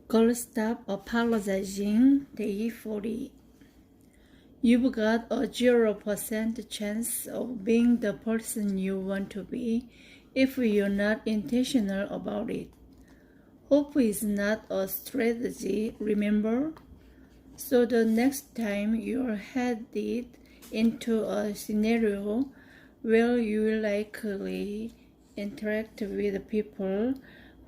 Girl, stop apologizing. Day 40. You've got a 0% chance of being the person you want to be if you're not intentional about it. Hope is not a strategy, remember? So the next time you're headed into a scenario where you will likely interact with people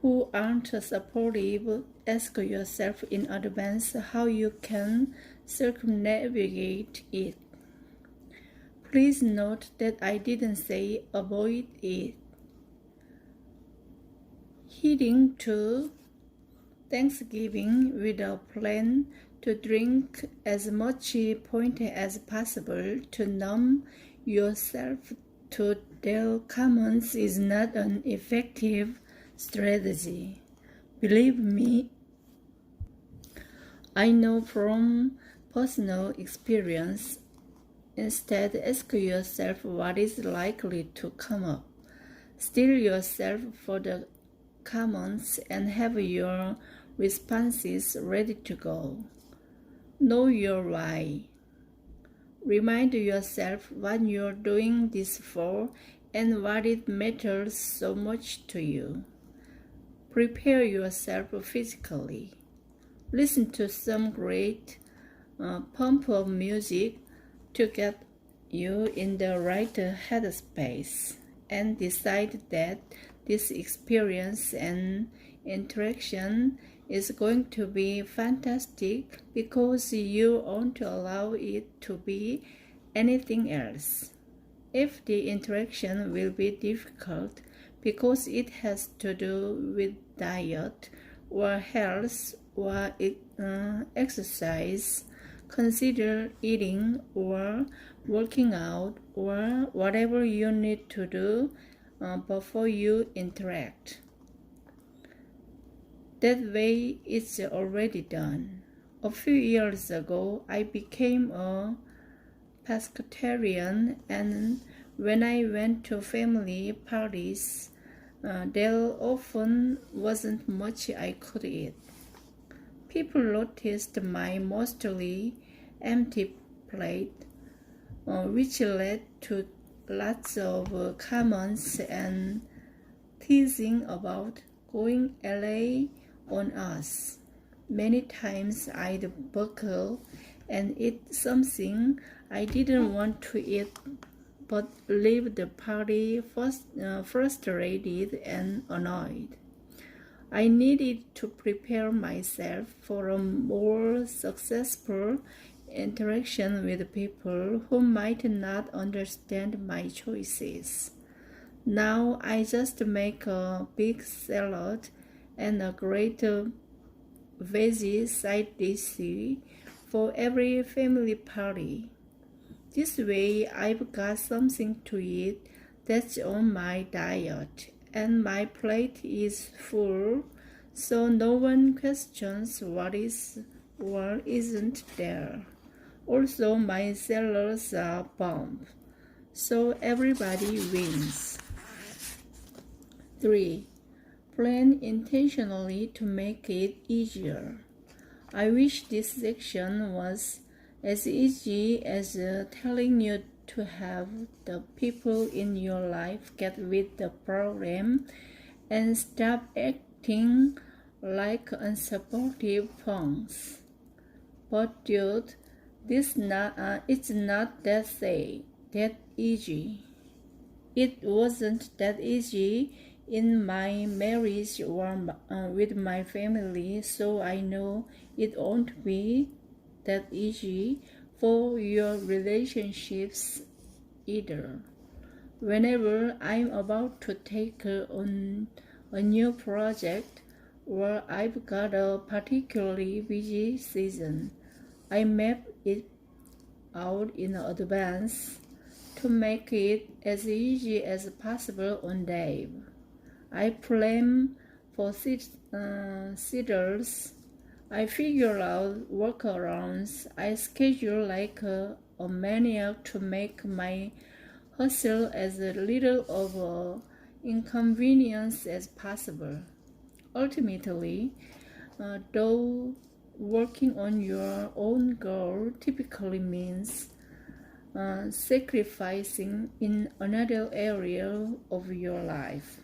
who aren't supportive, ask yourself in advance how you can circumnavigate it. Please note that I didn't say avoid it. Heading to Thanksgiving with a plan to drink as much point as possible to numb yourself to their comments is not an effective strategy. Believe me, I know from personal experience. Instead, ask yourself what is likely to come up. Steel yourself for the comments and have your responses ready to go. Know your why. Remind yourself what you're doing this for and what it matters so much to you. Prepare yourself physically. Listen to some great pump of music to get you in the right headspace and decide that this experience and interaction is going to be fantastic because you won't allow it to be anything else. If the interaction will be difficult because it has to do with diet or health or exercise, consider eating or working out or whatever you need to do before you interact. That way, it's already done. A few years ago, I became a pescatarian, and when I went to family parties, there often wasn't much I could eat. People noticed my mostly empty plate, which led to lots of comments and teasing about going LA on us. Many times I'd buckle and eat something I didn't want to eat, but leave the party frustrated and annoyed. I needed to prepare myself for a more successful interaction with people who might not understand my choices. Now I just make a big salad and a great veggie side dish for every family party. This way I've got something to eat that's on my diet, and my plate is full, so no one questions what is or isn't there. Also, my salads are bomb, so everybody wins. 3. Plan intentionally to make it easier. I wish this section was as easy as telling you to have the people in your life get with the program and stop acting like unsupportive punks. But dude, it's not that easy. It wasn't that easy in my marriage or with my family, so I know it won't be that easy for your relationships either. Whenever I'm about to take on a new project or I've got a particularly busy season, I map it out in advance to make it as easy as possible on Dave. I plan for sitters. I figure out workarounds. I schedule like a maniac to make my hustle as little of an inconvenience as possible. Ultimately, Though working on your own goal typically means sacrificing in another area of your life.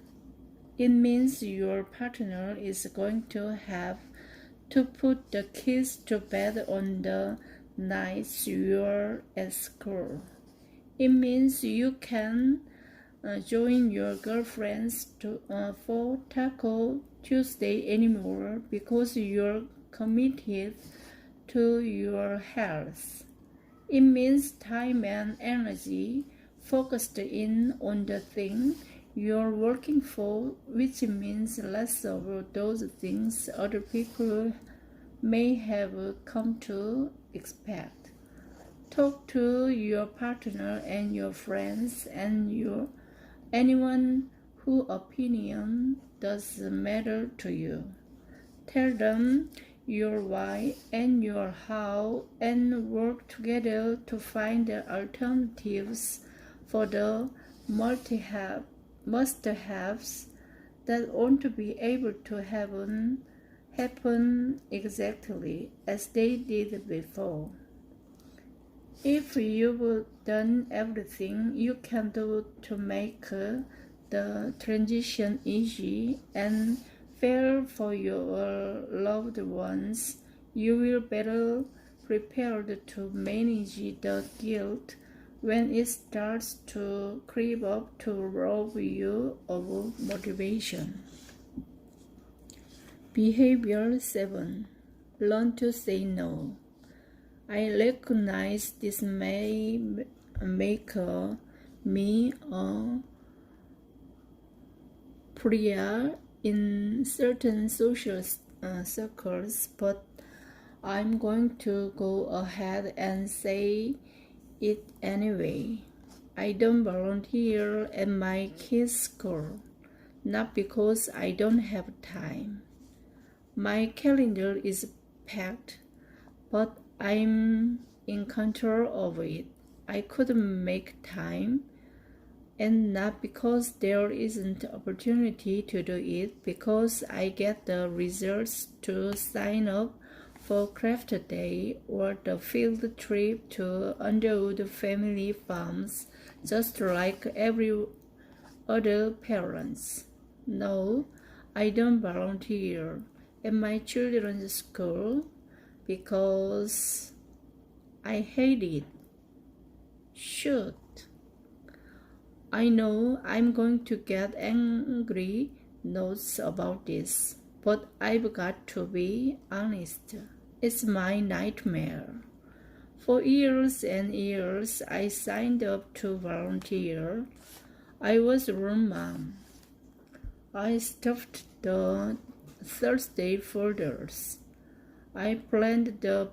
It means your partner is going to have to put the kids to bed on the nights you're at school. It means you can join your girlfriends for Taco Tuesday anymore because you're committed to your health. It means time and energy focused in on the thing you're working for, which means less of those things other people may have come to expect. Talk to your partner and your friends and anyone whose opinion does matter to you. Tell them your why and your how and work together to find alternatives for the must-haves that won't be able to happen exactly as they did before. If you've done everything you can do to make the transition easy and fair for your loved ones, you will better prepared to manage the guilt when it starts to creep up to rob you of motivation. Behavior 7. Learn to say no. I recognize this may make me a pariah in certain social circles, but I'm going to go ahead and say it anyway. I don't volunteer at my kids' school, not because I don't have time. My calendar is packed, but I'm in control of it. I couldn't make time, and not because there isn't opportunity to do it, because I get the results to sign up for craft day or the field trip to Underwood Family Farms, just like every other parents. No, I don't volunteer at my children's school because I hate it. Shoot. I know I'm going to get angry notes about this, but I've got to be honest. It's my nightmare. For years and years, I signed up to volunteer. I was a room mom. I stuffed the Thursday folders. I planned the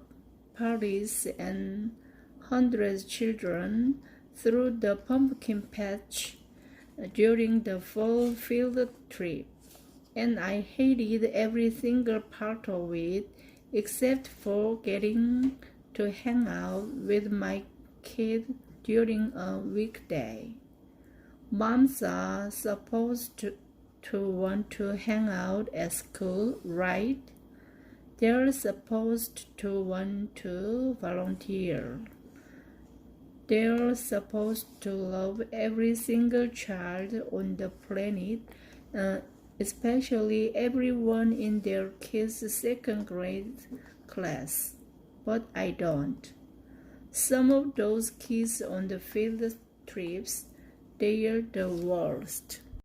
parties and hundreds of children through the pumpkin patch during the fall field trip, and I hated every single part of it except for getting to hang out with my kid during a weekday. Moms are supposed to want to hang out at school, right? They're supposed to want to volunteer. They're supposed to love every single child on the planet, especially everyone in their kids' second grade class. But I don't. Some of those kids on the field trips, they're the worst.